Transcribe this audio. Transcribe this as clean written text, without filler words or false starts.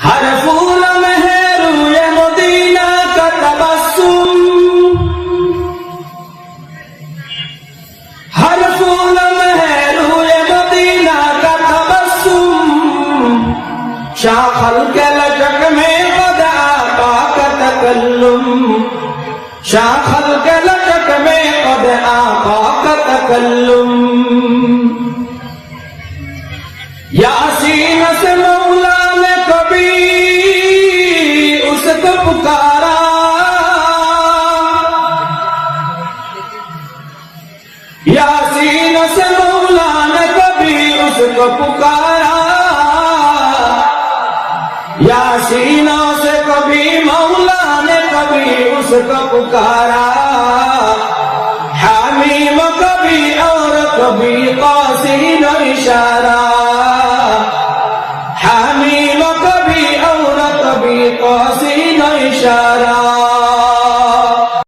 हर फूल में है रूए मदीना का तबस्सुम, हर फूल में है रूए मदीना का तबस्सुम, शाखल के लचक में कद आका का तकल्लुम, शाखल के लचक में कद आका का तकल्लुम। यासीन से मौला ने कभी उसको पुकारा, यासीन से मौला ने कभी उसको पुकारा, यासीन से कभी मौला ने कभी उसको पुकारा, हामीम कभी और कभी कासिन इशारा,